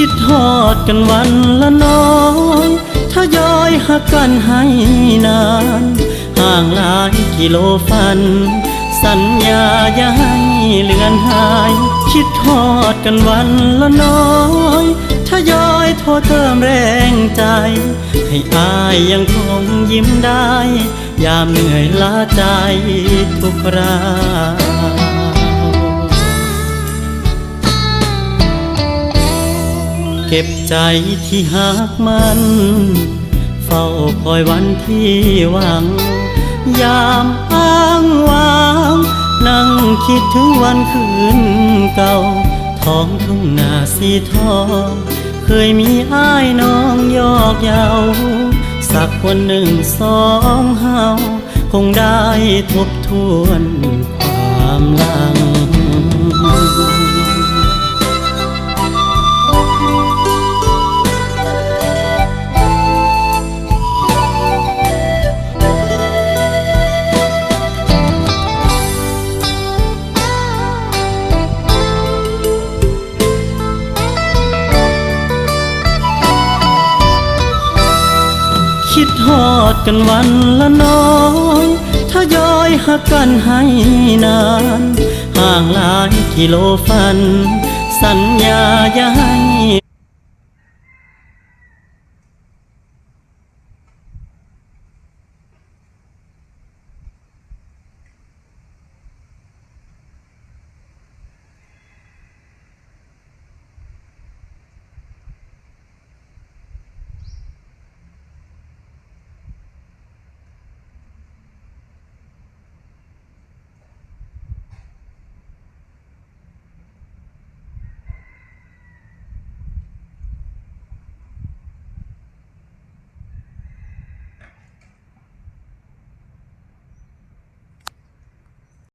คิดฮอดกันวันละน้อยทยอยหักกันให้นานห่างหลายกิโลฟันสัญญาอย่าให้เลือนหายคิดฮอดกันวันละน้อยทยอยโทรเติมแรงใจให้อายยังคงยิ้มได้ยามเหนื่อยล้าใจทุกครา เก็บใจที่หักมันเฝ้าคอยวันที่หวังยามอ้างว้างนั่งคิดถึงวันคืนเก่าท้องทุ่งนาสีทองเคยมีอ้ายน้องยอกเย้าสักวันหนึ่งสองเฮาคงได้ทบทวนความหลังคิดฮอดกันวันละน้อยทยอยหักกันให้นานห่างหลายกิโลฟันสัญญาอย่าให้